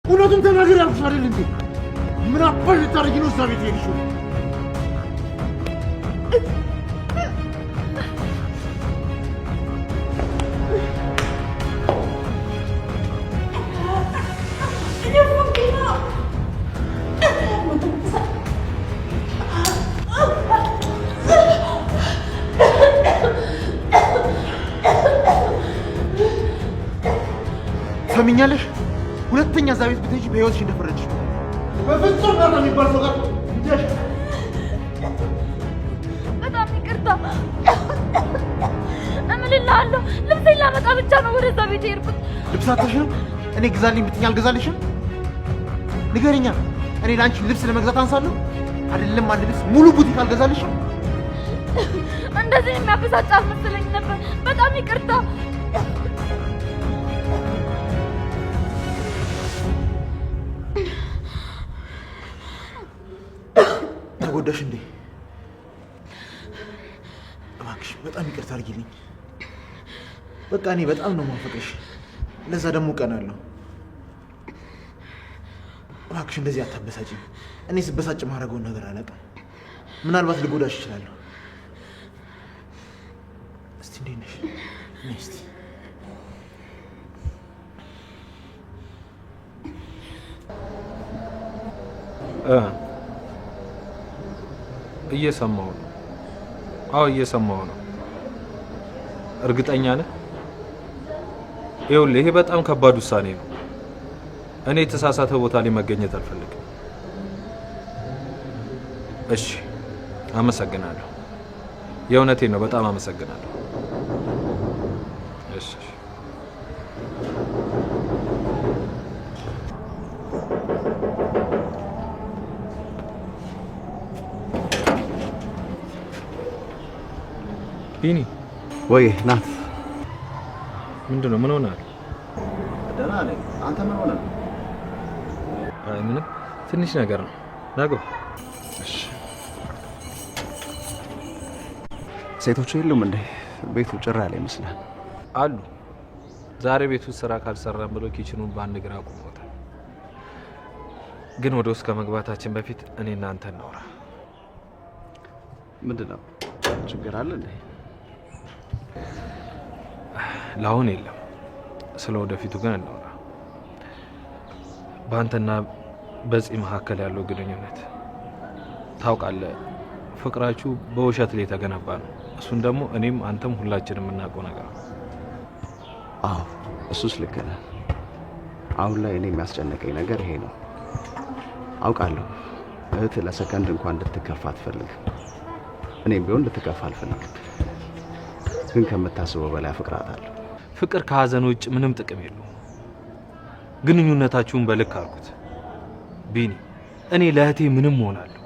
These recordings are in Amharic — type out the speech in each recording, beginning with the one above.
እውነቱን ተናገር ያልኩሽ አይደል እንዴ? ምን አባሽ ልታረጊ ነው እዛ ቤት የሄድሽው? ሰሚኛለሽ? ሁለተኛ እዛ ቤት ብትሄጂ በህይወትሽ እንደፈረድሽ። በፍጹም ጋር የሚባል ሰው ጋር እንዴሽ? በጣም ይቅርታ እምልልሃለሁ። ልብሴን ላመጣ ብቻ ነው ወደዛ ቤት የሄድኩት። ልብስ አጥተሽም? እኔ ግዛልኝ ብትይኝ አልገዛልሽም? ንገሪኛ። እኔ ለአንቺ ልብስ ለመግዛት አንሳለሁ? አይደለም አንድ ልብስ ሙሉ ቡቲክ አልገዛልሽም? እንደዚህ የሚያበሳጭ አልመሰለኝ ነበር። በጣም ይቅርታ። ተጎዳሽ እንዴ? እባክሽ በጣም ይቅርታ አድርጊልኝ። በቃ እኔ በጣም ነው የማፈቅርሽ። ለዛ ደግሞ ቀናለሁ። እባክሽ እንደዚህ አታበሳጭኝ። እኔ ስበሳጭ ማድረገውን ነገር አላውቅም። ምናልባት ልጎዳሽ እችላለሁ። እስቲ እንዴት ነሽ? ነይ እስቲ እየሰማሁ ነው። አዎ እየሰማሁ ነው። እርግጠኛ ነህ? ይኸውልህ ይሄ በጣም ከባድ ውሳኔ ነው። እኔ የተሳሳተ ቦታ ላይ መገኘት አልፈልግም። እሺ አመሰግናለሁ። የእውነቴን ነው። በጣም አመሰግናለሁ። እሺ ቢኒ ወይ ናት። ምንድነው? ምን ሆነሃል? ደህና ነኝ። አንተ ምን ሆነህ? አይ ምንም ትንሽ ነገር ነው። ናግባ። እሺ ሴቶቹ የሉም እንዴ? ቤቱ ጭር ያለ ይመስላል። አሉ። ዛሬ ቤቱ ስራ ካልሰራን ብሎ ኪችኑን በአንድ ግራ አቁሞታል። ግን ወደ ውስጥ ከመግባታችን በፊት እኔ እናንተ እናውራ። ምንድነው? ችግር አለ እንዴ? ለአሁን የለም። ስለ ወደፊቱ ግን እናውራ። በአንተና በፂ መካከል ያለው ግንኙነት ታውቃለህ፣ ፍቅራችሁ በውሸት ላይ የተገነባ ነው። እሱን ደግሞ እኔም አንተም ሁላችንም የምናውቀው ነገር ነው። አዎ እሱስ ልክ ነህ። አሁን ላይ እኔ የሚያስጨንቀኝ ነገር ይሄ ነው። አውቃለሁ እህት ለሰከንድ እንኳን እንድትከፋ አትፈልግም። እኔም ቢሆን እንድትከፋ አልፈልግም። ግን ከምታስበው በላይ አፈቅራታለሁ። ፍቅር ከሀዘን ውጭ ምንም ጥቅም የለውም። ግንኙነታችሁን በልክ አድርጉት። ቢኒ እኔ ለእህቴ ምንም ሆናለሁ።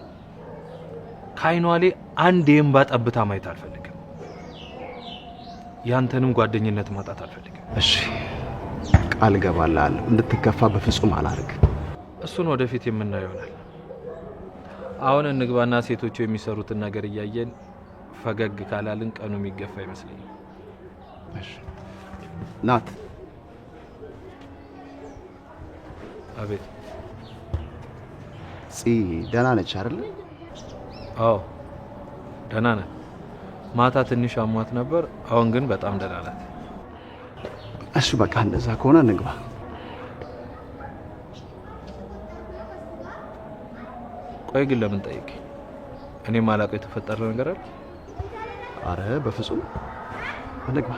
ከዓይኗ ላይ አንድ የእንባ ጠብታ ማየት አልፈልግም። ያንተንም ጓደኝነት ማጣት አልፈልግም። እሺ ቃል እገባልሃለሁ፣ እንድትከፋ በፍጹም አላደርግም። እሱን ወደፊት የምናየው ይሆናል። አሁን እንግባና ሴቶቹ የሚሰሩትን ነገር እያየን ፈገግ ካላልን ቀኑ የሚገፋ ይመስለኛል። እሺ ናት። አቤት። ፂ ደህና ነች አይደል? አዎ ደህና ናት። ማታ ትንሽ አሟት ነበር፣ አሁን ግን በጣም ደህና ናት። እሺ በቃ እንደዛ ከሆነ እንግባ። ቆይ ግን ለምን ጠይቅ? እኔ ማላውቀው የተፈጠረ ነገር አለ? አረ በፍጹም እንግባ።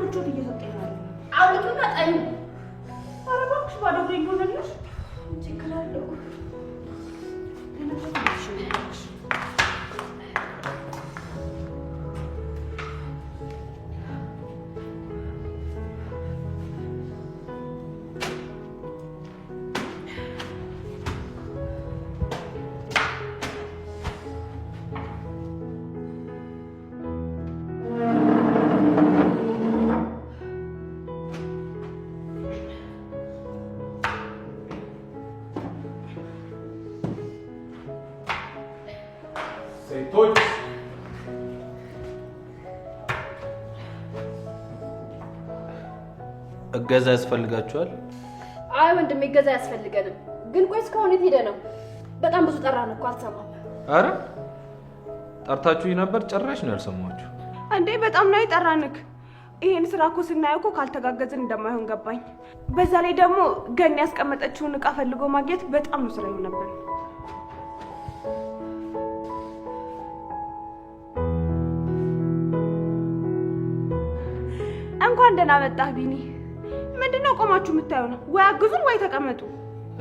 ምቾት እየሰጠኝ ነው። አውጡና ጣይ። ኧረ እባክሽ ባዶ እግሬን ሆነልሽ። ሴቶች እገዛ ያስፈልጋችኋል? አይ ወንድሜ እገዛ ያስፈልገንም። ግን ቆይ እስካሁን የት ሄደ ነው? በጣም ብዙ ጠራን እኮ አልሰማም። አረ ጠርታችሁኝ ነበር፣ ጭራሽ ነው ያልሰማችሁ። እንዴ በጣም ነው የጠራንክ። ይሄን ስራ እኮ ስናየው እኮ ካልተጋገዝን እንደማይሆን ገባኝ። በዛ ላይ ደግሞ ገን ያስቀመጠችውን እቃ ፈልጎ ማግኘት በጣም ነው ስራዬ ነበር። እንኳን ደህና መጣህ ቢኒ። ምንድነው ቆማችሁ የምታዩ ነው? ወይ አግዙን ወይ ተቀመጡ።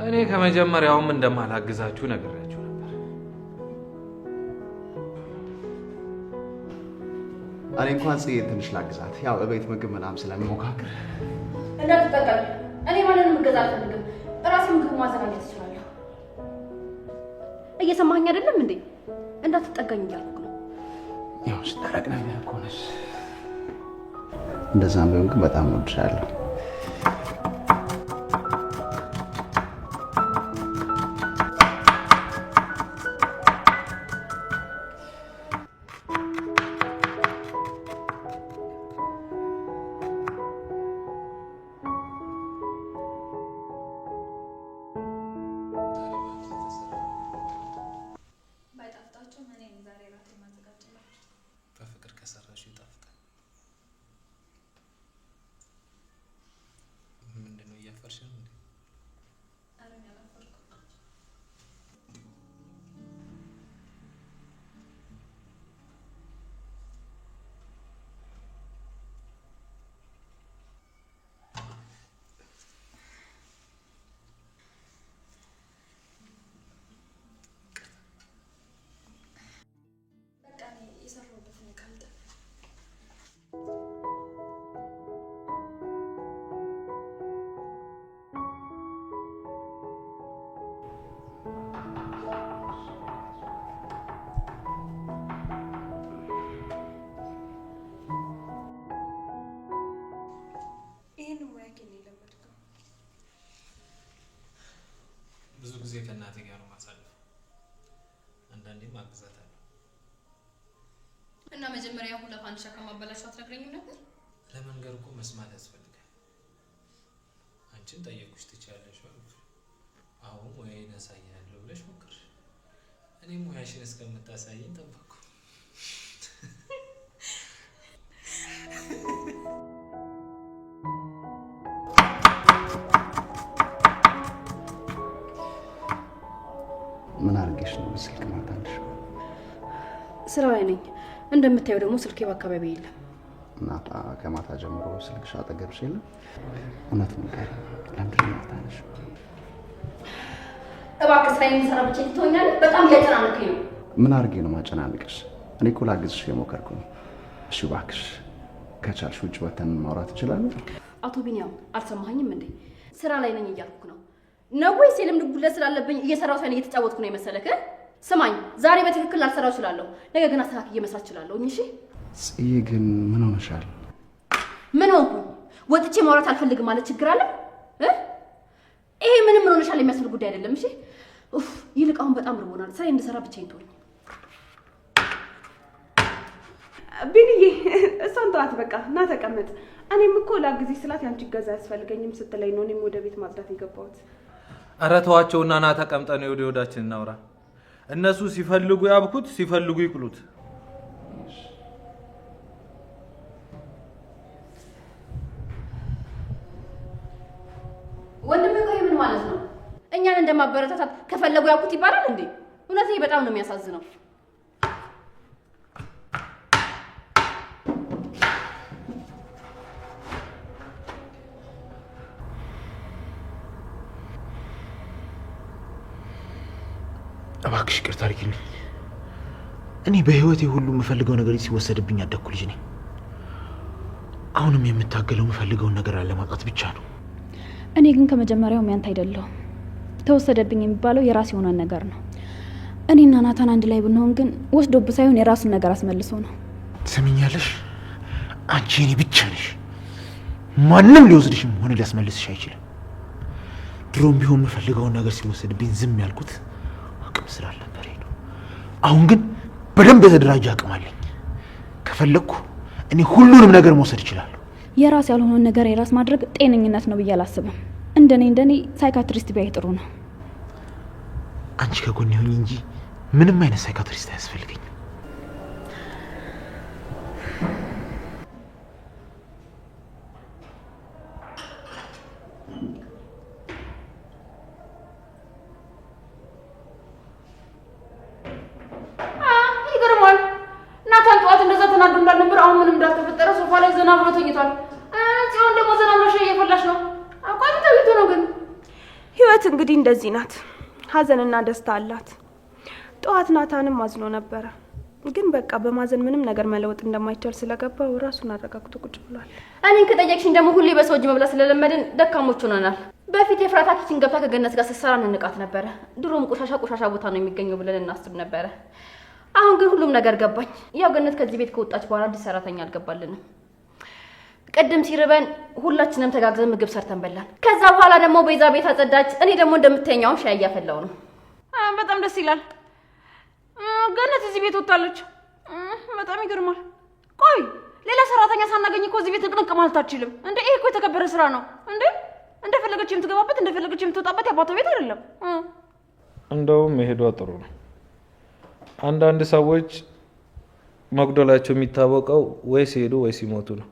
እኔ ከመጀመሪያውም እንደማላግዛችሁ ነግሬያችሁ ነበር። እኔ እንኳን ጽዬ ትንሽ ላግዛት፣ ያው እቤት ምግብ ምናምን ስለምሞካክር። እንዳትጠቀም። እኔ ማንንም እገዛ አልፈልግም። እራሴ ምግብ ማዘጋጀት እችላለሁ። እየሰማኸኝ አይደለም እንዴ? እንዳትጠጋኝ እያልኩ ነው። ያው ስታረቅ ነገር እኮ ነሽ። እንደዛም ቢሆን ግን በጣም እወድሻለሁ። በፍቅር ከሰራሽ ይጣፍጣል። ምንድነው እያፈርሽ ነው እንዴ? አረኛ አላፈርኩ። በቃ እኔ የሰራሁበትን ቀልጥ ብዙ ጊዜ ከእናቴ ጋር ነው ማሳለፍ። አንዳንዴም አግዛታለሁ። እና መጀመሪያ ሁላ ፋንዲሻ ከማበላሻው አትነግረኝም ነበር? ለመንገር እኮ መስማት ያስፈልጋል። አንቺን ጠየቁሽ ትችያለሽ አሉሽ። አሁን ሙያዬን አሳያለሁ ብለሽ ሞክርሽ። እኔም ሙያሽን እስከምታሳይኝ ጠበቅኩ። ምን አድርጌሽ ነው ስልክ ማታንሽ? ስራ ላይ ነኝ። እንደምታየው ደግሞ ስልኬ በአካባቢ የለም። እናታ ከማታ ጀምሮ ስልክሽ አጠገብሽ የለም? እውነቱን ንገሪኝ፣ ለምንድን ነው ማታንሽ? እባክህ ስራ የሚሰራ ብቻ ትተወኛለህ? በጣም እያጨናነቀኝ ነው። ምን አድርጌ ነው ማጨናንቅሽ? እኔ እኮ ላግዝሽ የሞከርኩ ነው። እሺ እባክሽ ከቻልሽ ውጭ ወተን ማውራት እንችላለን? አቶ ቢኒያም አልሰማኸኝም እንዴ? ስራ ላይ ነኝ እያልኩ ነው ነው ወይስ የልምድ ጉድለት ስላለብኝ እየሰራሁ ሳይሆን እየተጫወትኩ ነው የመሰለህ? ስማኝ፣ ዛሬ በትክክል ላልሰራው እችላለሁ፣ ነገ ግን አስተካክዬ መስራት እችላለሁ። እሺ ጽዬ ግን ምን ሆነሻል? ምን ሆንኩኝ? ወጥቼ ማውራት አልፈልግም ማለት ችግር አለ? ይሄ ምንም ምን ሆነሻል የሚያስብል ጉዳይ አይደለም። እሺ ይልቅ አሁን በጣም ርቦናል። ስራ እንድሰራ ብቻዬን ተወኝ። ቢኒዬ እሷን ተዋት በቃ እና ተቀመጥ። እኔም እኮ ላግዝሽ ስላት ያንቺ እገዛ አያስፈልገኝም ስትለኝ ነው እኔም ወደ ቤት ማጽዳት የገባሁት። ኧረ ተዋቸውና ና ተቀምጠን ወደ ወዳችን እናውራ። እነሱ ሲፈልጉ ያብኩት፣ ሲፈልጉ ይቅሉት። ወንድሜ ቆይ ምን ማለት ነው? እኛን እንደማበረታታት ከፈለጉ ያብኩት ይባላል እንዴ? እውነት ይሄ በጣም ነው የሚያሳዝነው። እባክሽ ይቅርታ አድርጊልኝ። እኔ በህይወቴ ሁሉ የምፈልገው ነገር ሲወሰድብኝ ያደኩ ልጅ ነኝ። አሁንም የምታገለው የምፈልገውን ነገር አለማጣት ብቻ ነው። እኔ ግን ከመጀመሪያውም ያንተ አይደለሁም። ተወሰደብኝ የሚባለው የራስ የሆነ ነገር ነው። እኔና ናታን አንድ ላይ ብንሆን ግን ወስዶብ ሳይሆን የራሱን ነገር አስመልሶ ነው። ትሰሚኛለሽ? አንቺ እኔ ብቻ ነሽ። ማንም ሊወስድሽም ሆነ ሊያስመልስሽ አይችልም። ድሮም ቢሆን የምፈልገውን ነገር ሲወሰድብኝ ዝም ያልኩት አቅም ስላልነበረኝ ነው። አሁን ግን በደንብ የተደራጀ አቅም አለኝ። ከፈለኩ እኔ ሁሉንም ነገር መውሰድ እችላለሁ። የራስ ያልሆነ ነገር የራስ ማድረግ ጤነኝነት ነው ብዬ አላስብም። እንደኔ ሳይካትሪስት ቢያይ ጥሩ ነው። አንቺ ከጎኔ ሁኚ እንጂ ምንም አይነት ሳይካትሪስት አያስፈልገኝም። ይገርማል። ናታን ጠዋት እንደዛ ተናዶ እንዳልነበር አሁን ምንም እንዳልተፈጠረ ሶፋ ላይ ዘና ብሎ ተኝቷል። ጽዮን ደግሞ ዘና ብሎ ሻይ እየፈላች ነው። አቋም ተውቶ ነው። ግን ህይወት እንግዲህ እንደዚህ ናት። ሀዘንና ደስታ አላት። ጠዋት ናታንም አዝኖ ነበረ፣ ግን በቃ በማዘን ምንም ነገር መለወጥ እንደማይቻል ስለገባው ራሱን አረጋግቶ ቁጭ ብሏል። እኔን ከጠየቅሽኝ ደግሞ ሁሌ በሰው እጅ መብላት ስለለመድን ደካሞች ሆነናል። በፊት የፍራታ ኪችን ገብታ ከገነት ጋር ስትሰራ እንንቃት ነበረ። ድሮም ቆሻሻ ቦታ ነው የሚገኘው ብለን እናስብ ነበረ። አሁን ግን ሁሉም ነገር ገባኝ። ያው ገነት ከዚህ ቤት ከወጣች በኋላ አዲስ ሰራተኛ አልገባልንም። ቅድም ሲርበን ሁላችንም ተጋግዘን ምግብ ሰርተን በላን። ከዛ በኋላ ደግሞ ቤዛ ቤት አጸዳች። እኔ ደግሞ እንደምትተኛው ሻይ እያፈላው ነው። በጣም ደስ ይላል። ገነት እዚህ ቤት ወጣለች። በጣም ይገርማል። ቆይ ሌላ ሰራተኛ ሳናገኝ እኮ እዚህ ቤት ንቅንቅ ማለት አትችልም እንዴ? ይሄ እኮ የተከበረ ስራ ነው እንዴ? እንደፈለገች የምትገባበት እንደፈለገች የምትወጣበት ያባቷ ቤት አይደለም። እንደውም መሄዷ ጥሩ ነው። አንዳንድ ሰዎች መጉደላቸው የሚታወቀው ወይ ሲሄዱ ወይ ሲሞቱ ነው።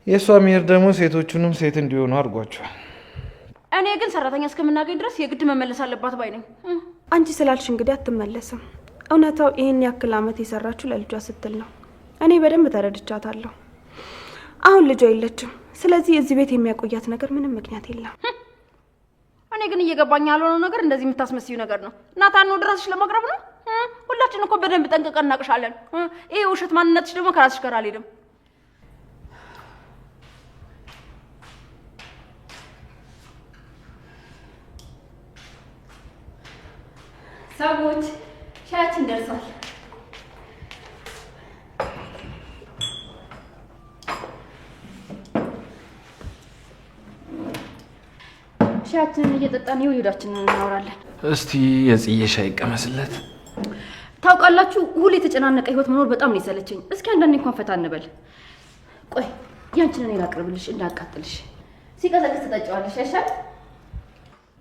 የእሷ መሄድ ደግሞ ሴቶቹንም ሴት እንዲሆኑ አድርጓቸዋል። እኔ ግን ሰራተኛ እስከምናገኝ ድረስ የግድ መመለስ አለባት ባይ ነኝ። አንቺ ስላልሽ እንግዲህ አትመለስም። እውነታው ይህን ያክል አመት የሰራችው ለልጇ ስትል ነው። እኔ በደንብ ተረድቻታለሁ። አሁን ልጇ የለችም። ስለዚህ እዚህ ቤት የሚያቆያት ነገር ምንም ምክንያት የለም። እኔ ግን እየገባኝ ያልሆነው ነገር እንደዚህ የምታስመስዩ ነገር ነው። ናታን ነው ድረስሽ ለማቅረብ ነው። ሁላችን እኮ በደንብ ጠንቅቀን እናቅሻለን። ይሄ ውሸት ማንነትሽ ደግሞ ከራስሽ ጋር አልሄድም። ሰዎች ሻያችን ደርሷል። ሻያችንን እየጠጣን የወዳችንን እናወራለን። እስቲ የጽዬ ሻይ ቀመስለት። ታውቃላችሁ ሁሌ የተጨናነቀ ህይወት መኖር በጣም ነው የሰለቸኝ። እስኪ አንዳንዴ እንኳን ፈታ እንበል። ቆይ ያንቺን እኔ ላቅርብልሽ እንዳቃጥልሽ። ሲቀዘቅዝ ትጠጪዋለሽ አይሻል?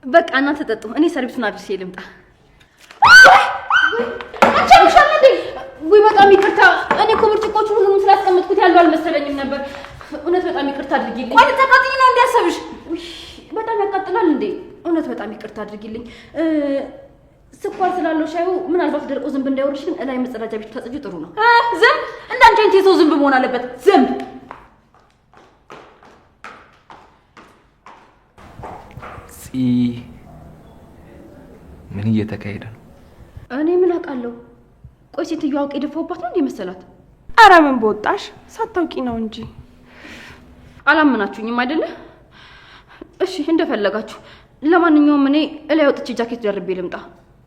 በቃ እናንተ ጠጡ፣ እኔ ሰርቪሱን አድርሼ ልምጣ። አቻምሻል እንዴ? ወይ በጣም ይቅርታ። እኔ እኮ ብርጭቆቹ ሁሉንም ስላስቀመጥኩት ያለው አልመሰለኝም ነበር። እውነት በጣም ይቅርታ አድርጊልኝ። ቆይ ተቃጥኝ ነው እንዲያሰብሽ። በጣም ያቃጥላል እንዴ? እውነት በጣም ይቅርታ አድርጊልኝ። ስኳር ስላለው ሻዩ ምናልባት ደርቆ ዝንብ እንዳይወርሽ ግን እላይ መጸዳጃ ቤት ታጽጁ ጥሩ ነው። ዝንብ? እንዳንቺ አይነት የሰው ዝንብ መሆን አለበት። ዝንብ ምን እየተካሄደ ነው? እኔ ምን አውቃለሁ? ቆይ ሴትዮዋ አውቄ የደፋሁባት ነው እንዴ መሰላት? ኧረ ምን በወጣሽ፣ ሳታውቂ ነው እንጂ። አላመናችሁኝም አይደለ? እሺ እንደፈለጋችሁ። ለማንኛውም እኔ እላይ ወጥቼ ጃኬት ደርቤ ልምጣ።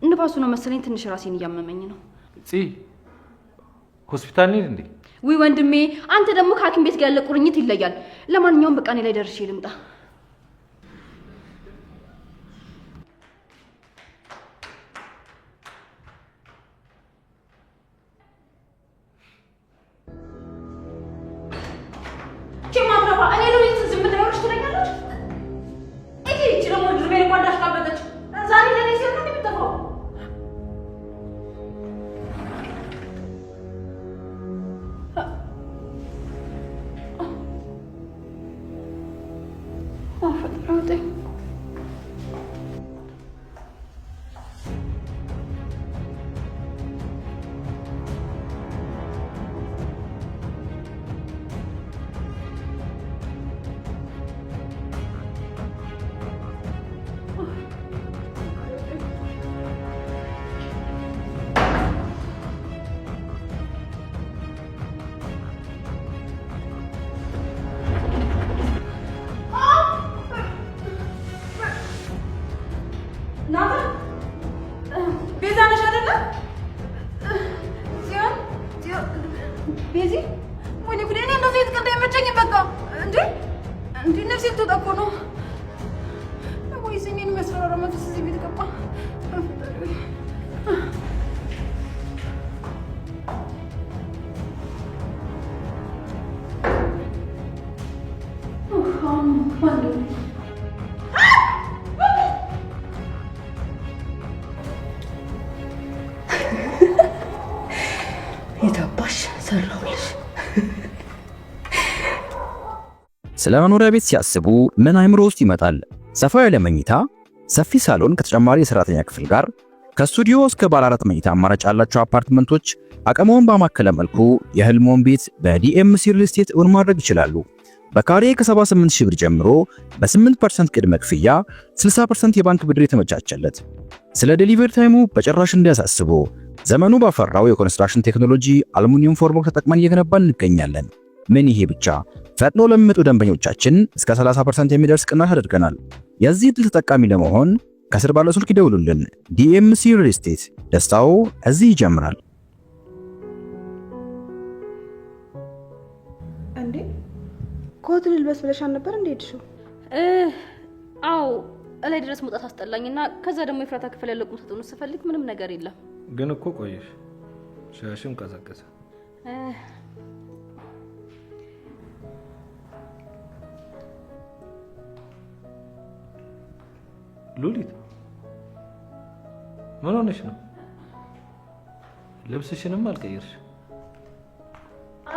ንፋሱ ነው መሰለኝ ትንሽ ራሴን እያመመኝ ነው። ሆስፒታል ነኝ እንዴ? ውይ ወንድሜ፣ አንተ ደግሞ ከሐኪም ቤት ጋር ያለ ቁርኝት ይለያል። ለማንኛውም በቃ እኔ ላይ ደርሼ ልምጣ። ስለ መኖሪያ ቤት ሲያስቡ ምን አይምሮ ውስጥ ይመጣል? ሰፋ ያለ መኝታ፣ ሰፊ ሳሎን ከተጨማሪ የሰራተኛ ክፍል ጋር ከስቱዲዮ እስከ ባለ 4 መኝታ አማራጭ ያላቸው አፓርትመንቶች አቅመውን ባማከለ መልኩ የህልሞን ቤት በዲኤምሲ ሪል ስቴት እውን ማድረግ ይችላሉ። በካሬ ከ78000 ብር ጀምሮ በ8% ቅድመ ክፍያ 60% የባንክ ብድር የተመቻቸለት። ስለ ዴሊቨሪ ታይሙ በጭራሽ እንዲያሳስቡ ዘመኑ ባፈራው የኮንስትራክሽን ቴክኖሎጂ አሉሚኒየም ፎርምወርክ ተጠቅመን እየገነባን እንገኛለን። ምን ይሄ ብቻ! ፈጥኖ ለሚመጡ ደንበኞቻችን እስከ 30% የሚደርስ ቅናሽ አድርገናል። የዚህ ዕድል ተጠቃሚ ለመሆን ከስር ባለው ስልክ ይደውሉልን። ዲኤምሲ ሪል ስቴት፣ ደስታው እዚህ ይጀምራል። እንዴ ኮት ልልበስ ብለሻል ነበር እንዴ? ሄድሽው? አዎ እላይ ድረስ መውጣት አስጠላኝና ከዛ ደግሞ የፍራታ ክፍል ያለው ቁም ሳጥኑ ስፈልግ ምንም ነገር የለም። ግን እኮ ቆየሽ፣ ሻሽም ቀዘቀዘ። ሉሊት ምን ሆነሽ ነው? ልብስሽንም አልቀየርሽ?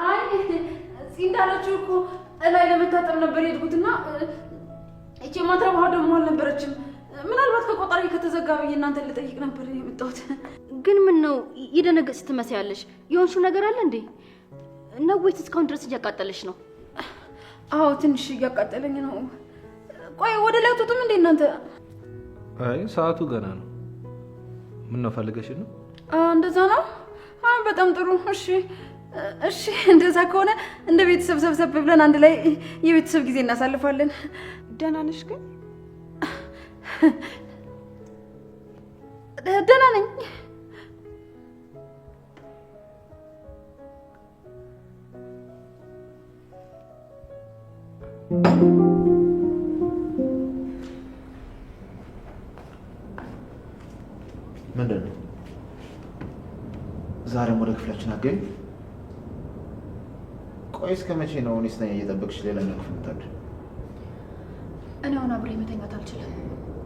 አይ እዚህ እንዳለችው እኮ እላይ ለመታጠብ ነበር የሄድኩትና እቺ ማትረባ ደግሞ አልነበረችም። ምናልባት ከቆጣሪ ከተዘጋ ብዬ እናንተን ልጠይቅ ነበር የመጣሁት። ግን ምን ነው የደነገጥሽ ትመስያለሽ? የሆንሽው ነገር አለ እንዴ? ነው ወይስ እስካሁን ድረስ እያቃጠለሽ ነው? አዎ ትንሽ እያቃጠለኝ ነው። ቆይ ወደ ላይ አትወጡም እንዴ እናንተ? አይ ሰዓቱ ገና ነው። ምን ነው ፈልገሽ ነው? እንደዛ ነው። በጣም ጥሩ። እሺ እንደዛ ከሆነ እንደ ቤተሰብ ሰብሰብ ብለን አንድ ላይ የቤተሰብ ጊዜ እናሳልፋለን። ደህና ነሽ ግን? ደህና ነኝ። ምንድን ነው ዛሬም ወደ ክፍላችን አገኝ? ቆይ እስከ መቼ ነው እኔ ስተኛ እየጠበቅሽ ሌላኛው ክፍል የምታድር? እኔ አሁን አብሬ መተኛት አልችልም።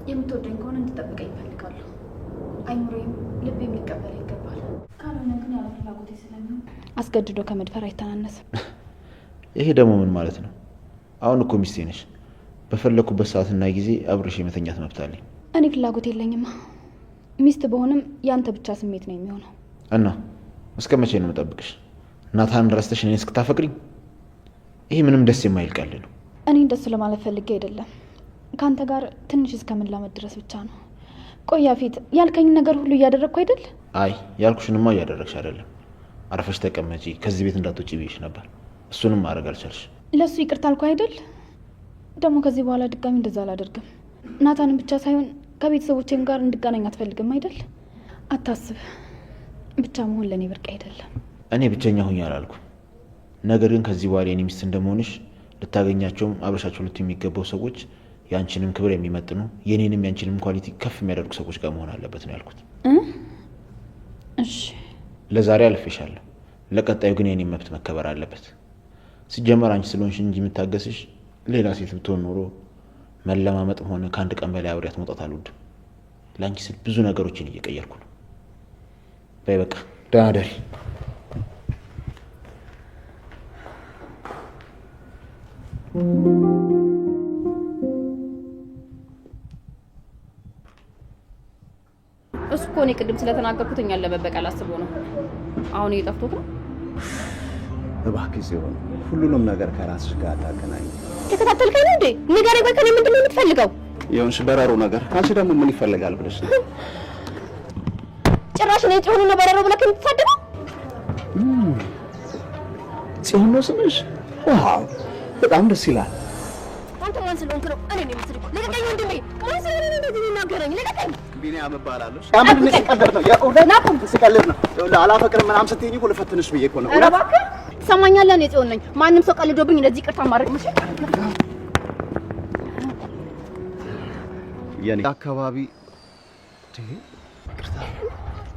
የምትወደኝ ከሆነ እንድጠብቀኝ እፈልጋለሁ። አይምሮዬም ልቤም ሊቀበል ይገባል። ካልሆነ ግን ያለ ፍላጎቴ ስለሚሆን አስገድዶ ከመድፈር አይተናነስም። ይሄ ደግሞ ምን ማለት ነው? አሁን እኮ ሚስቴ ነሽ። በፈለኩበት ሰዓትና ጊዜ አብሬሽ የመተኛት መብት አለኝ። እኔ ፍላጎት የለኝማ። ሚስት በሆንም ያንተ ብቻ ስሜት ነው የሚሆነው። እና እስከ መቼ ነው የምጠብቅሽ? ናታን ረስተሽ እኔን እስክታፈቅሪኝ? ይሄ ምንም ደስ የማይል ቀልድ ነው። እኔ እንደሱ ለማለት ፈልጌ አይደለም። ከአንተ ጋር ትንሽ እስከምላመድ ድረስ ብቻ ነው። ቆያ ፊት ያልከኝ ነገር ሁሉ እያደረግኩ አይደል? አይ ያልኩሽንማ እያደረግሽ አይደለም። አርፈሽ ተቀመጪ፣ ከዚህ ቤት እንዳትወጪ ብዬሽ ነበር። እሱንም ማድረግ አልቻልሽ። ለሱ ይቅርታ አልኩ አይደል? ደግሞ ከዚህ በኋላ ድጋሚ እንደዛ አላደርግም። ናታንን ብቻ ሳይሆን ከቤተሰቦቼም ጋር እንድገናኝ አትፈልግም አይደል? አታስብ። ብቻ መሆን ለእኔ ብርቅ አይደለም። እኔ ብቸኛ ሁኝ አላልኩም። ነገር ግን ከዚህ በኋላ የኔ ሚስት እንደመሆንሽ ልታገኛቸውም አብረሻቸው ልት የሚገባው ሰዎች ያንቺንም ክብር የሚመጥኑ የኔንም ያንቺንም ኳሊቲ ከፍ የሚያደርጉ ሰዎች ጋር መሆን አለበት ነው ያልኩት። እሺ ለዛሬ አልፌሻለሁ። ለቀጣዩ ግን የኔ መብት መከበር አለበት። ሲጀመር አንቺ ስለሆንሽ እንጂ የምታገስሽ ሌላ ሴት ብትሆን ኖሮ መለማመጥም ሆነ ከአንድ ቀን በላይ አብሬያት መውጣት አልወድም። ለአንቺ ስል ብዙ ነገሮችን እየቀየርኩ ነው። በይ በቃ ደህና ደሪ። እሱ እኮ እኔ ቅድም ስለተናገርኩት እኛን ለመበቀል አስቦ ነው። አሁን እየጠፍቶት ነው። እባክህ ሲሆን ሁሉንም ነገር ከራስሽ ጋር አታገናኝ። ተከታተልከኝ እንዴ? ንገረኝ። ቆይ ከኔ ምንድን ነው የምትፈልገው? ይሁንሽ በረሮ ነገር ካንቺ ደግሞ ምን ይፈልጋል ብለሽ ነው? ጭራሽ ነው ጽዮን ነው በረሮ ብለህ የምትሳደበው? ጽዮን ነው ስምሽ? ዋው በጣም ደስ ይላል። አንተ ማን ስለሆንክ ነው እኔ የምትስልኩ? ለቀቀኝ ወንድሜ። ማን ስለሆነ ነው እንደዚህ የሚናገረኝ? ለቀቀኝ። ቢኒያም እባላለሁ። አምን ሲቀደር ነው የእውነት ናቁም ሲቀልድ ነው። አላፈቅርም ምናምን ስትይኝ እኮ ልፈትንሽ ብዬ እኮ ነው። ኧረ እባክህ ትሰማኛለህ? እኔ ጽዮን ነኝ። ማንም ሰው ቀልዶብኝ እንደዚህ ይቅርታ ማድረግ ምሽ የኔ አካባቢ ይቅርታ።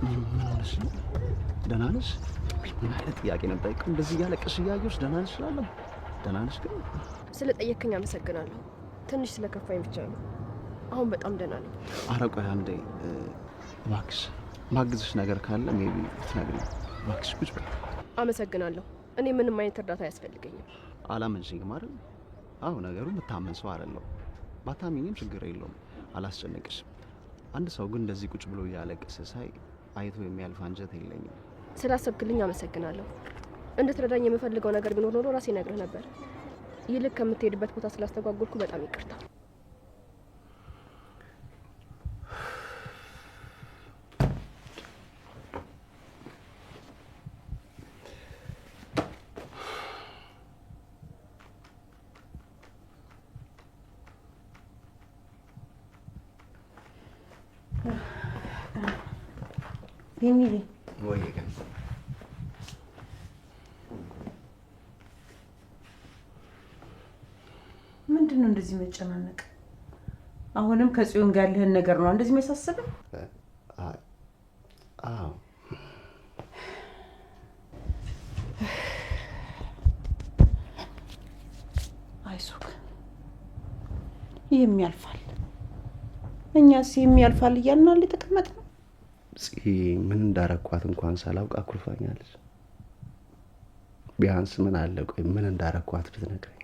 ምን ሆነሽ ነው? ደህና ነሽ? ምን አይነት ጥያቄ ነው የምጠይቀው? እንደዚህ እያለቀሽ እያየሁሽ ደህና ነሽ እላለሁ። ደህና ነሽ ግን? ስለጠየቅከኝ አመሰግናለሁ። ትንሽ ስለከፋኝ ብቻ ነው። አሁን በጣም ደህና ነኝ። ኧረ ቆይ አንዴ እባክሽ፣ ማግዝሽ ነገር ካለ ሜቢ ትነግሪኝ እባክሽ። ቁጭ በይ። አመሰግናለሁ። እኔ ምንም አይነት እርዳታ አያስፈልገኝም። አላመንሽኝም አይደል? አዎ ነገሩ የምታመን ሰው አይደለም። ባታሚኝም ችግር የለውም፣ አላስጨነቅሽም። አንድ ሰው ግን እንደዚህ ቁጭ ብሎ እያለቀሰ ሳይ አይቶ የሚያልፍ አንጀት የለኝም። ስላሰብክልኝ አመሰግናለሁ። እንድትረዳኝ የምፈልገው ነገር ቢኖር ኖሮ ራሴ ነግርህ ነበር። ይልቅ ከምትሄድበት ቦታ ስላስተጓጎልኩ በጣም ይቅርታ። የሚል ወይ ግን ምንድን ነው እንደዚህ መጨናነቅ? አሁንም ከጽዮን ጋር ያለህን ነገር ነው እንደዚህ የሚያሳስብህ? አዎ አይዞህ፣ ይህም ያልፋል። እኛስ የሚያልፋል እያልን የተቀመጥነው። ምን እንዳረኳት እንኳን ሳላውቅ አኩርፋኛለች። ቢያንስ ምን አለ ቆይ ምን እንዳረኳት ብትነግረኝ።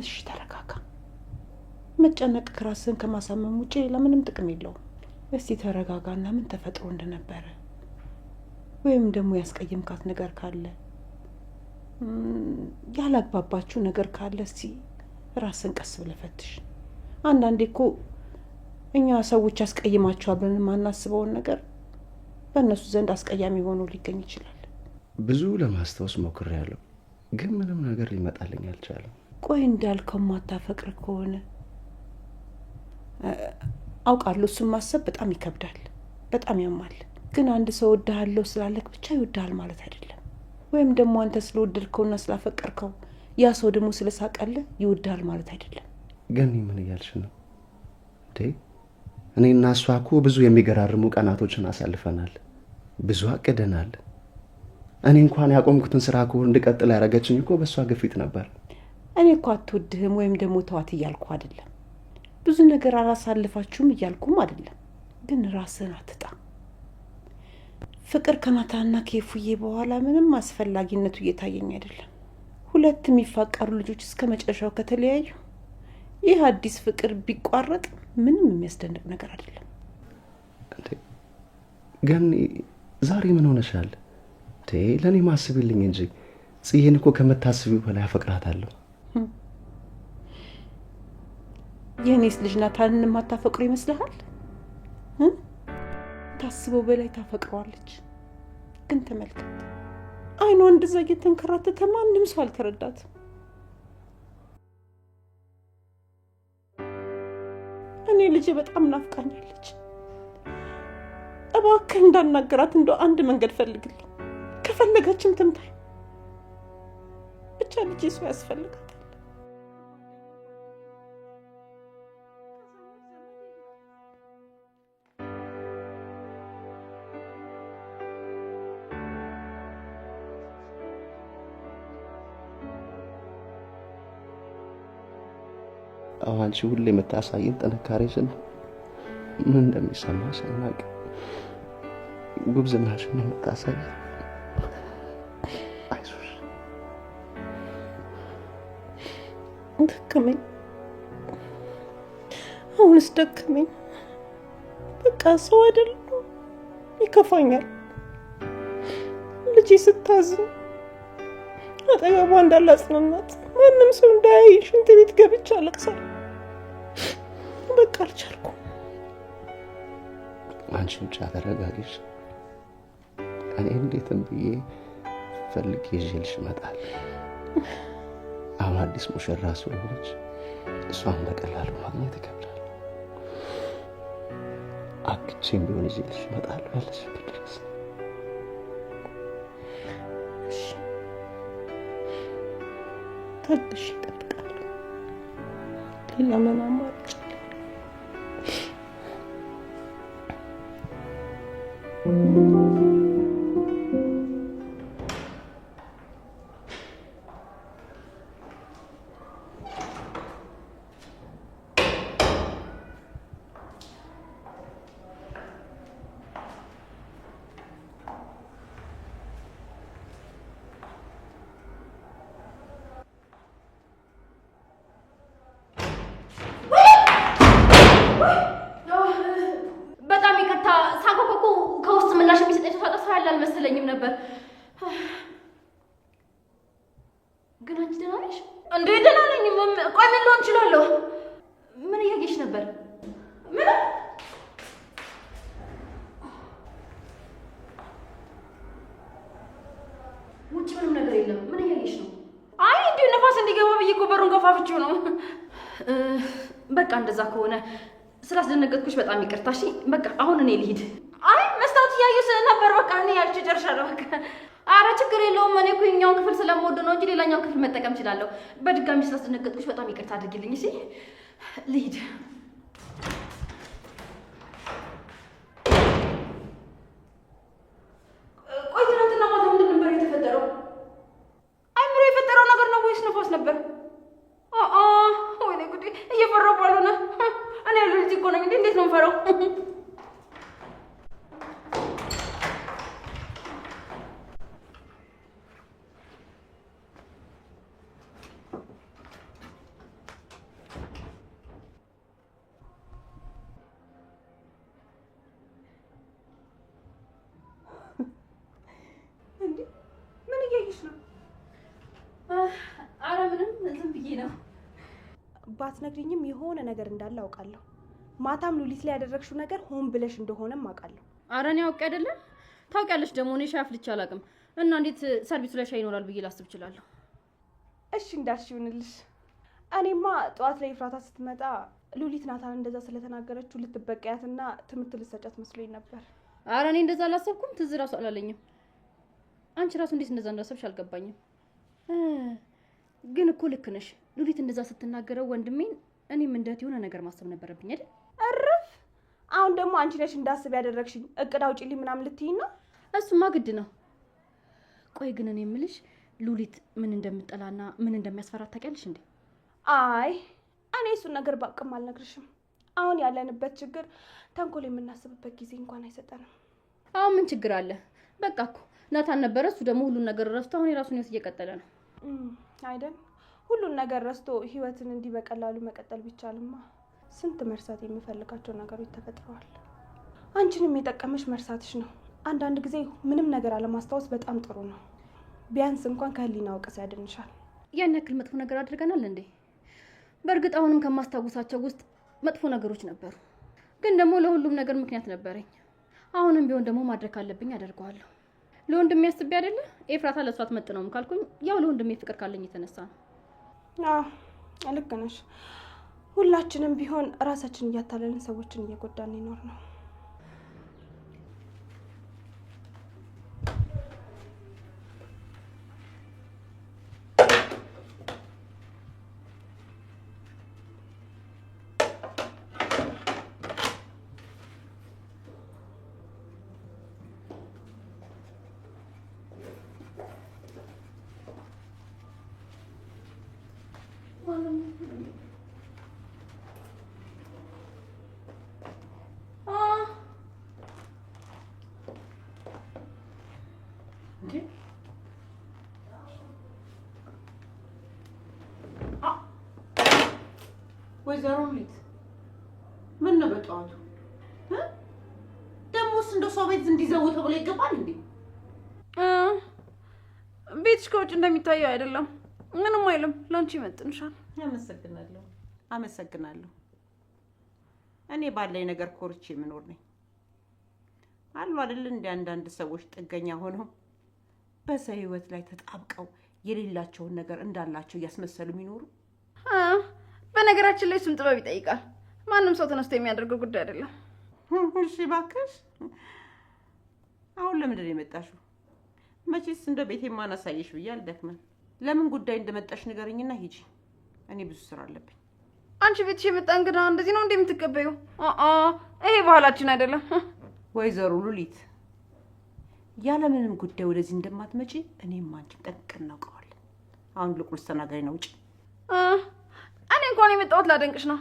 እሺ ተረጋጋ። መጨነቅ ራስን ከማሳመም ውጪ ለምንም ጥቅም የለውም። እስቲ ተረጋጋና ምን ተፈጥሮ እንደነበረ ወይም ደግሞ ያስቀየምካት ነገር ካለ ያላግባባችሁ ነገር ካለ እስቲ ራስን ቀስ ብለህ ፈትሽ። አንዳንዴ እኮ እኛ ሰዎች ያስቀይማቸዋል ብለን የማናስበውን ነገር በእነሱ ዘንድ አስቀያሚ ሆኖ ሊገኝ ይችላል። ብዙ ለማስታወስ ሞክሬያለሁ፣ ግን ምንም ነገር ሊመጣልኝ አልቻለም። ቆይ እንዳልከው ማታፈቅር ከሆነ አውቃለሁ፣ እሱን ማሰብ በጣም ይከብዳል፣ በጣም ያማል። ግን አንድ ሰው ወድሃለሁ ስላለክ ብቻ ይወድሃል ማለት አይደለም። ወይም ደግሞ አንተ ስለወደድከውና ስላፈቀርከው ያ ሰው ደግሞ ስለሳቀልህ ይወድሃል ማለት አይደለም። ግን ምን እያልሽ ነው? እኔና እሷ እኮ ብዙ የሚገራርሙ ቀናቶችን አሳልፈናል፣ ብዙ አቅደናል። እኔ እንኳን ያቆምኩትን ስራ እኮ እንድቀጥል ያደረገችኝ እኮ በእሷ ግፊት ነበር። እኔ እኮ አትወድህም ወይም ደግሞ ተዋት እያልኩ አይደለም፣ ብዙ ነገር አላሳልፋችሁም እያልኩም አይደለም። ግን ራስህን አትጣ። ፍቅር ከናታንና ከፉዬ በኋላ ምንም አስፈላጊነቱ እየታየኝ አይደለም። ሁለት የሚፋቀሩ ልጆች እስከ መጨረሻው ከተለያዩ ይህ አዲስ ፍቅር ቢቋረጥ ምንም የሚያስደንቅ ነገር አይደለም። ግን ዛሬ ምን ሆነሻል? ለእኔ ማስብልኝ እንጂ ጽዬን እኮ ከምታስቢው በላይ አፈቅራታለሁ። የእኔስ ልጅ ናታንን የማታፈቅሩ ይመስልሃል? ታስበው በላይ ታፈቅረዋለች። ግን ተመልከት፣ አይኗ እንደዛ እየተንከራተተ ማንም ሰው አልተረዳትም። እኔ ልጄ በጣም ናፍቃኛለች። እባክህ እንዳናገራት እንደው አንድ መንገድ ፈልግልኝ። ከፈለገችም ትምታኝ፣ ብቻ ልጄ ሰው ያስፈልጋታል። አንቺ ሁሌ የምታሳይን ጥንካሬሽን ምን እንደሚሰማሽ አላውቅም። ጉብዝናሽን የምታሳይ አይዞሽ። ደከመኝ፣ አሁንስ ደከመኝ። በቃ ሰው አይደለም፣ ይከፋኛል። ልጄ ስታዝን አጠገቧ እንዳላጽናናት ማንም ሰው እንዳያይ ሽንት ቤት ገብቼ አለቅሳለሁ። በቃ አልቻልኩም። አንቺ ብቻ ተረጋጊሽ። እኔ እንዴትም ብዬ ፈልጌ ይዤልሽ እመጣለሁ። አሁን አዲስ ሙሽራ ስለሆነች እሷን በቀላሉ ማግኘት ይከብዳል። አግቼም ቢሆን ይዤልሽ እመጣለሁ ያለሽበት ድረስ። ታግሼ እጠብቃለሁ። ሌላ ምን አማራጭ አለ? ምላሽ የሚሰጠኝ ተፋጠፋ ያለ አልመሰለኝም ነበር። ግን አንቺ ደህና ነሽ እንዴ? ደህና ነኝ። ቆይ ምን ልሆን እችላለሁ? ምን እያየሽ ነበር? ምን ውጭ ምንም ነገር የለም። ምን እያየሽ ነው? አይ እንዲሁ ነፋስ እንዲገባ ብዬ እኮ በሩን ከፋፍቼው ነው። በቃ እንደዛ ከሆነ ስላስደነገጥኩሽ በጣም ይቅርታ። እሺ በቃ አሁን እኔ ልሂድ። አይ መስታወት እያየሁ ነበር። በቃ እኔ ያልኩሽ ጨርሻለሁ። በቃ አረ ችግር የለውም። እኔ እኮ የኛውን ክፍል ስለምወድ ነው እንጂ ሌላኛውን ክፍል መጠቀም እችላለሁ። በድጋሚ ስላስደነገጥኩሽ በጣም ይቅርታ አድርጊልኝ። እሺ ልሂድ። ቆይ ትናንትና ማታ ምንድን ነበር የተፈጠረው? አይምሮ የፈጠረው ነገር ነው ወይስ ነፋስ ነበር? ወይኔ ጉዴ! እየፈራሁ ባልሆነ እኔ ያለው ልጅ እኮ ነኝ። እንዴት ነው የምፈራው? ምን እያየሽ ነው? አረ ምንም ዝም ብዬ ነው። ባትነግሪኝም የሆነ ነገር እንዳለ አውቃለሁ። ማታም ሉሊት ላይ ያደረግሽው ነገር ሆን ብለሽ እንደሆነም አውቃለሁ። አረ እኔ አውቄ አይደለም። ታውቂያለሽ ደግሞ እኔ ሻይ አፍልቼ አላውቅም እና እንዴት ሰርቪሱ ላይ ሻይ ይኖራል ብዬ ላስብ እችላለሁ? እሺ እንዳልሽ ይሁንልሽ። እኔማ ጠዋት ላይ ፍራታ ስትመጣ ሉሊት ናታን እንደዛ ስለተናገረችው ልትበቀያትና ትምህርት ልትሰጫት መስሎኝ ነበር። አረ እኔ እንደዛ አላሰብኩም። ትዝ እራሱ አላለኝም። አንቺ ራሱ እንዴት እንደዛ እንዳሰብሽ አልገባኝም። ግን እኮ ልክ ነሽ። ሉሊት እንደዛ ስትናገረው ወንድሜን እኔም እንደት የሆነ ነገር ማሰብ ነበረብኝ አይደል? እረፍ። አሁን ደግሞ አንቺ ነሽ እንዳስብ ያደረግሽኝ። እቅድ አውጪልኝ ምናምን ልትይኝ ነው? እሱማ ግድ ነው። ቆይ ግን እኔ የምልሽ ሉሊት ምን እንደምጠላና ምን እንደሚያስፈራት ታውቂያለሽ እንዴ? አይ እኔ እሱን ነገር ባቅም አልነግርሽም። አሁን ያለንበት ችግር ተንኮል የምናስብበት ጊዜ እንኳን አይሰጠንም። አሁን ምን ችግር አለ? በቃ እኮ ናታን ነበረ። እሱ ደግሞ ሁሉን ነገር ረስቶ አሁን የራሱን ህይወት እየቀጠለ ነው አይደል? ሁሉን ነገር ረስቶ ህይወትን እንዲህ በቀላሉ መቀጠል ቢቻልማ ስንት መርሳት የምፈልጋቸው ነገሮች ተፈጥረዋል። አንቺንም የጠቀመሽ መርሳትሽ ነው። አንዳንድ ጊዜ ምንም ነገር አለማስታወስ በጣም ጥሩ ነው። ቢያንስ እንኳን ከህሊና ወቀሳ ያድንሻል። ያን ያክል መጥፎ ነገር አድርገናል እንዴ? በእርግጥ አሁንም ከማስታወሳቸው ውስጥ መጥፎ ነገሮች ነበሩ፣ ግን ደግሞ ለሁሉም ነገር ምክንያት ነበረኝ። አሁንም ቢሆን ደግሞ ማድረግ ካለብኝ አደርገዋለሁ። ለወንድሜ አስቤ አይደለ ኤፍራታ ለሷ አትመጥነውም ካልኩኝ ያው ለወንድሜ ፍቅር ካለኝ የተነሳ ነው። ልክ ነሽ። ሁላችንም ቢሆን ራሳችን እያታለልን ሰዎችን እየጎዳን ይኖር ነው። ወይዘሮ ሉሊት ምን ነው በጠዋቱ ደሞስ እንደው ሰው ቤት እንዲዘው ተብሎ ይገባል እንዴ? ቤትሽ ከውጭ እንደሚታየው አይደለም። ምንም አይልም። ላንቺ ይመጥንሻል። አመሰግናለሁ። እኔ ባለኝ ነገር ኮርቼ የምኖር ነኝ። አሉ አይደል እንደ አንዳንድ ሰዎች ጥገኛ ሆነው በሰው ህይወት ላይ ተጣብቀው የሌላቸውን ነገር እንዳላቸው እያስመሰሉ የሚኖሩ። በነገራችን ላይ እሱም ጥበብ ይጠይቃል። ማንም ሰው ተነስቶ የሚያደርገው ጉዳይ አይደለም። እሺ እባክሽ፣ አሁን ለምንድን ነው የመጣሽው? መቼስ እንደ ቤቴ ማናሳየሽ ብዬ አልደክመም። ለምን ጉዳይ እንደመጣሽ ንገረኝና ሂጂ። እኔ ብዙ ስራ አለብኝ። አንቺ ቤትሽ የመጣ እንግዳ እንደዚህ ነው እንደምትቀበዩ? ይሄ ባህላችን አይደለም። ወይዘሮ ሉሊት ያለምንም ጉዳይ ወደዚህ እንደማትመጪ እኔም አንቺም ጠንቅቀን እናውቀዋለን። አሁን ልቁርስ ተናገሪና ውጪ። እኔ እንኳን የመጣሁት ላደንቅሽ ነው።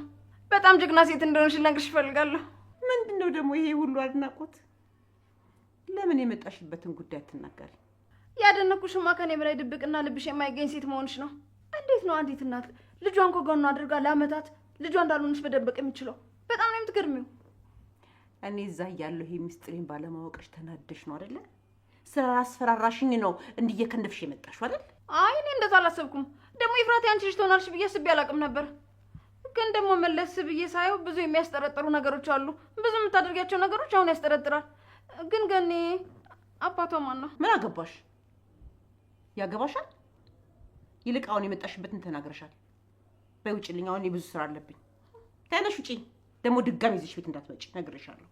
በጣም ጀግና ሴት እንደሆንሽ ልነግርሽ እፈልጋለሁ። ምንድነው ደግሞ ይሄ ሁሉ አድናቆት? ለምን የመጣሽበትን ጉዳይ አትናገሪ? ያደነኩሽማ ከኔ በላይ ድብቅና ልብሽ የማይገኝ ሴት መሆንሽ ነው። እንዴት ነው አንዲት እናት ልጇን ከጎኗ አድርጋ ለአመታት ልጇ እንዳልሆንሽ በደበቅ የምችለው? በጣም ነው የምትገርሚው። እኔ እዛ እያለሁ ይሄ ምስጢሬን ባለማወቅሽ ተናደሽ ነው አይደለ? ስላስፈራራሽኝ ነው እንዲህ እየከነፍሽ የመጣሽው አይደል? አይ እኔ እንደዛ አላሰብኩም። ደግሞ ኤፍራታ አንቺ ልጅ ትሆናለሽ ብዬ አስቤ አላውቅም ነበር። ግን ደግሞ መለስ ብዬ ሳየው ብዙ የሚያስጠረጥሩ ነገሮች አሉ። ብዙ የምታደርጊያቸው ነገሮች አሁን ያስጠረጥራል። ግን ገኔ አባቷ ማን ነው? ምን አገባሽ? ያገባሻል? ይልቅ አሁን የመጣሽበትን ተናግረሻል። በይ ውጭልኝ። አሁን የብዙ ስራ አለብኝ። ተነሽ ውጪ። ደግሞ ድጋሚ ይዘሽ ቤት እንዳትመጪ ነግሬሻለሁ።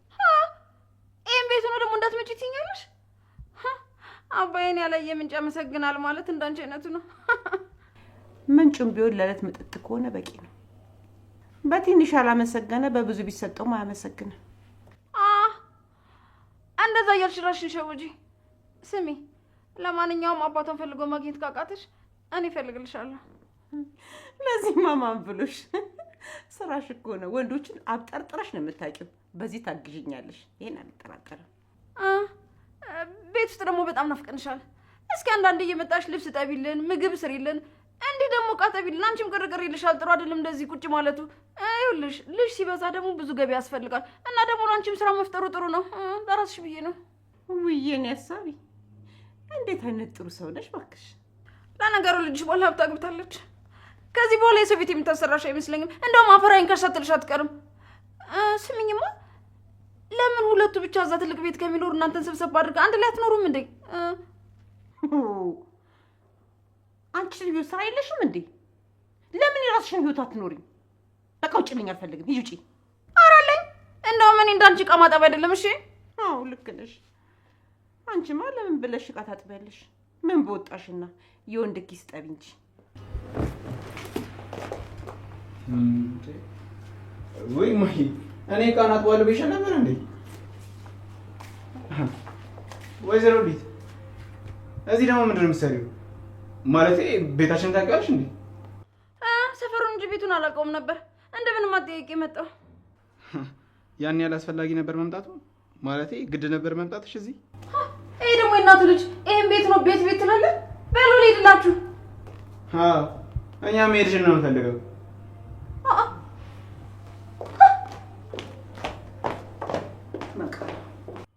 ይሄን ቤት ነው ደግሞ እንዳትመጪ ትይኛለሽ? አባዬን ያላየ ምንጭ ያመሰግናል ማለት እንዳንቺ አይነቱ ነው። ምንጩም ቢሆን ለዕለት መጠጥ ከሆነ በቂ ነው። በትንሽ ያላመሰገነ በብዙ ቢሰጠውም አያመሰግንም። እንደዛ እያልሽ እራስሽን ሸውጂ። ስሚ፣ ለማንኛውም አባቷን ፈልጎ ማግኘት ካቃተሽ እኔ እፈልግልሻለሁ። ለዚህማ ማን ብሎሽ? ስራሽ እኮ ነው። ወንዶችን አብጠርጥረሽ ነው የምታውቂው። በዚህ ታግዥኛለሽ፣ ይሄን አልጠራጠርም። ቤት ውስጥ ደግሞ በጣም ናፍቀንሻል። እስኪ አንዳንዴ እየመጣሽ ልብስ ጠቢልን፣ ምግብ ስሪልን፣ እንዲህ ደግሞ ዕቃ ጠቢልን። አንቺም ቅርቅር ይልሻል። ጥሩ አይደለም እንደዚህ ቁጭ ማለቱ። ይኸውልሽ ልጅ ሲበዛ ደግሞ ብዙ ገቢ ያስፈልጋል እና ደግሞ ለአንቺም ስራ መፍጠሩ ጥሩ ነው። ለራስሽ ብዬ ነው። ውዬን ያሳቢ እንዴት አይነት ጥሩ ሰው ነሽ ባክሽ። ለነገሩ ልጅሽ በኋላ ሀብት አግብታለች። ከዚህ በኋላ የሰው ቤት የምታሰራሽ አይመስለኝም። እንደውም አፈራይን ካሻትልሽ አትቀርም። ስሚኝማ፣ ለምን ሁለቱ ብቻ እዛ ትልቅ ቤት ከሚኖሩ እናንተን ሰብሰብ አድርጋ አንድ ላይ አትኖሩም እንዴ? አንቺ ልጅ ስራ የለሽም እንዴ? ለምን የራስሽን ህይወት አትኖሪም? በቃ ውጭልኝ፣ አልፈልግም። ሂጂ ውጪ። ኧረ አለኝ። እንደውም እኔ እንዳንቺ ዕቃ ማጠብ አይደለም። እሺ። አዎ ልክ ነሽ። አንቺማ ለምን ብለሽ ዕቃ ታጥቢያለሽ? ምን በወጣሽና የወንድ ኪስ ጠቢ እንጂ። ወይ ማይ እኔ ዕቃ አጥባለሁ ብዬሽ ነበር እንዴ? ወይዘሮ ሊት እዚህ ደግሞ ምንድን ነው የምትሰሪው? ማለቴ ቤታችን ታውቂዋለሽ እንዴ? ሰፈሩን እንጂ ቤቱን አላውቀውም ነበር። እንደምንም አጠያቂ መጣሁ። ያን ያህል አስፈላጊ ነበር መምጣቱ? ማለቴ ግድ ነበር መምጣትሽ እዚህ? ይሄ ደግሞ የእናቱ ልጅ ይሄን ቤት ነው ቤት ትላለህ? በሉ ልሂድላችሁ። እኛ መሄድሽን ነው የምፈልገው።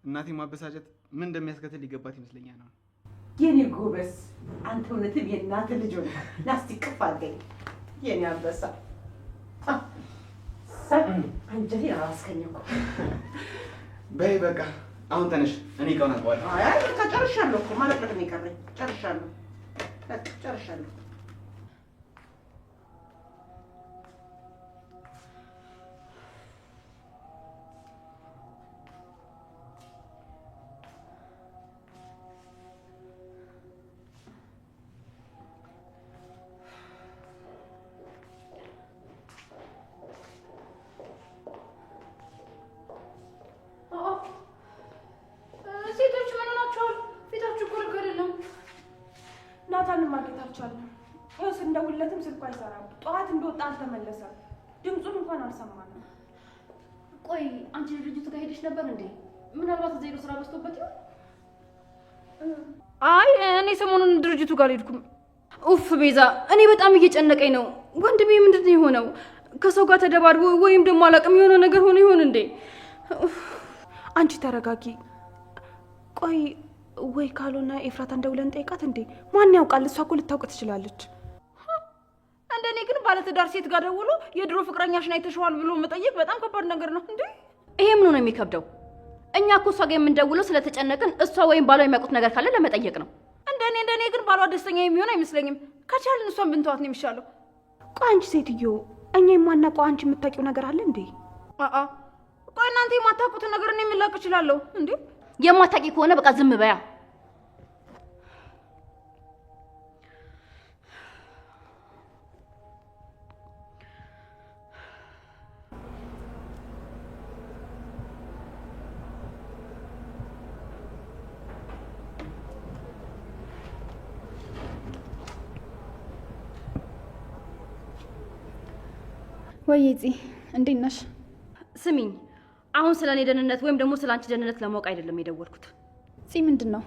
እናቴ ማበሳጨት ምን እንደሚያስከትል ሊገባት ይመስለኛል ነው። የኔ ጎበስ፣ አንተ እውነትም የእናት ልጅ ሆነ። ናስቲ ቅፍ አድርገኝ የኔ አንበሳ። አንጀቴን አላስከኘም እኮ። በይ በቃ አሁን ተነሽ፣ እኔ ዕቃውን አጥባለሁ። አይ በቃ ጨርሻለሁ እኮ ማለት ነው የቀረኝ። ጨርሻለሁ፣ በቃ ጨርሻለሁ። ሴቶች ምን ሆናችኋል? ፊታችሁ እኮ ልክ አይደለም። ናታንን ማግኘት አልቻልንም። ይኸው ስንደውልለትም ስልኩ አይሰራም። ጠዋት እንደወጣ አልተመለሰም። ድምፁን እንኳን አልሰማንም። ቆይ አንቺ ድርጅቱ ጋር ሄደሽ ነበር እንዴ? ምናልባት እዛ ሄዶ ስራ በዝቶበት ይሆን? አይ እኔ ሰሞኑን ድርጅቱ ጋር ሄድኩም። ኡፍ ቤዛ፣ እኔ በጣም እየጨነቀኝ ነው። ወንድሜ ምንድን ነው የሆነው? ከሰው ጋር ተደባድቦ ወይም ደግሞ አላውቅም የሆነ ነገር ሆኖ ይሆን እንዴ? አንቺ ተረጋጊ። ቆይ ወይ ካልሆነ ኤፍራታን ደውለን ጠይቃት እንዴ? ማን ያውቃል? እሷ እኮ ልታውቅ ትችላለች። እንደኔ ግን ባለትዳር ሴት ጋር ደውሎ የድሮ ፍቅረኛሽን አይተሽዋል ብሎ መጠየቅ በጣም ከባድ ነገር ነው እንዴ? ይሄ ምን ነው የሚከብደው? እኛ እኮ እሷ ጋር የምንደውለው ስለተጨነቅን እሷ ወይም ባሏ የሚያውቁት ነገር ካለ ለመጠየቅ ነው። እንደኔ ግን ባሏ ደስተኛ የሚሆን አይመስለኝም። ከቻልን እሷን ብንተዋት ነው የሚሻለው። ቆይ አንቺ ሴትዮ፣ እኛ የማናውቀው አንቺ የምታውቂው ነገር አለ እንዴ? ቆይ እናንተ የማታውቁትን ነገር እኔ ምን ላውቅ እችላለሁ እንዴ? የማታውቂ ከሆነ በቃ ዝም በያ። ወይ እንዴት ነሽ? ስሚኝ፣ አሁን ስለ እኔ ደህንነት ወይም ደግሞ ስለ አንቺ ደህንነት ለማወቅ አይደለም የደወልኩት። ምንድን ነው?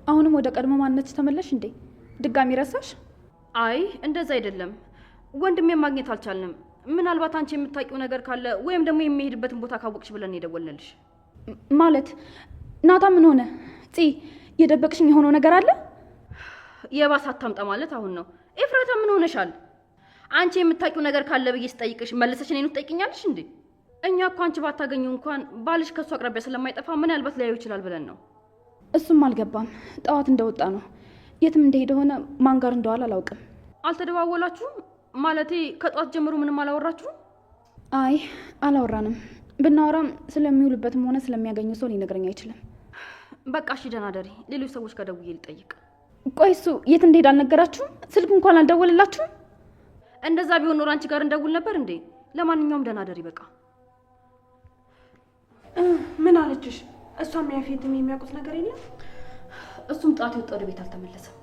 አሁንም ወደ ቀድሞ ማንነትሽ ተመለሽ እንዴ? ድጋሚ ረሳሽ? አይ እንደዛ አይደለም። ወንድሜ ማግኘት አልቻልንም። ምናልባት አንቺ የምታውቂው ነገር ካለ ወይም ደግሞ የሚሄድበትን ቦታ ካወቅሽ ብለን የደወልንልሽ። ማለት ናታ ምን ሆነ? ፂ የደበቅሽኝ የሆነው ነገር አለ? የባሰ አታምጣ ማለት አሁን ነው። ኤፍራታ ምን ሆነሻል? አንቺ የምታውቂው ነገር ካለ ብዬ ስጠይቅሽ መልሰሽ እኔን ትጠይቅኛለሽ እንዴ? እኛ እኮ አንቺ ባታገኙ እንኳን ባልሽ ከሱ አቅራቢያ ስለማይጠፋ ምን ያልባት ሊያዩ ይችላል ብለን ነው። እሱም አልገባም። ጠዋት እንደወጣ ነው። የትም እንደሄደ ሆነ ማን ጋር እንደዋለ አላውቅም። አልተደዋወላችሁም? ማለቴ ከጧት ጀምሮ ምንም አላወራችሁም? አይ አላወራንም። ብናወራም ስለሚውልበትም ሆነ ስለሚያገኙ ሰው ሊነግረኝ አይችልም። በቃ እሺ ደህና ደሪ። ሌሎች ሰዎች ጋር ደውዬ ልጠይቅ። ቆይ እሱ የት እንደሄደ አልነገራችሁም? ስልክ እንኳን አልደወለላችሁም? እንደዛ ቢሆን ኖሮ አንቺ ጋር እንደውል ነበር እንዴ? ለማንኛውም ደህና ደሪ በቃ። ምን አለችሽ? እሷም ያፌትም የሚያውቁት ነገር የለም? እሱም ጧት የወጣ ወደ ቤት አልተመለሰም።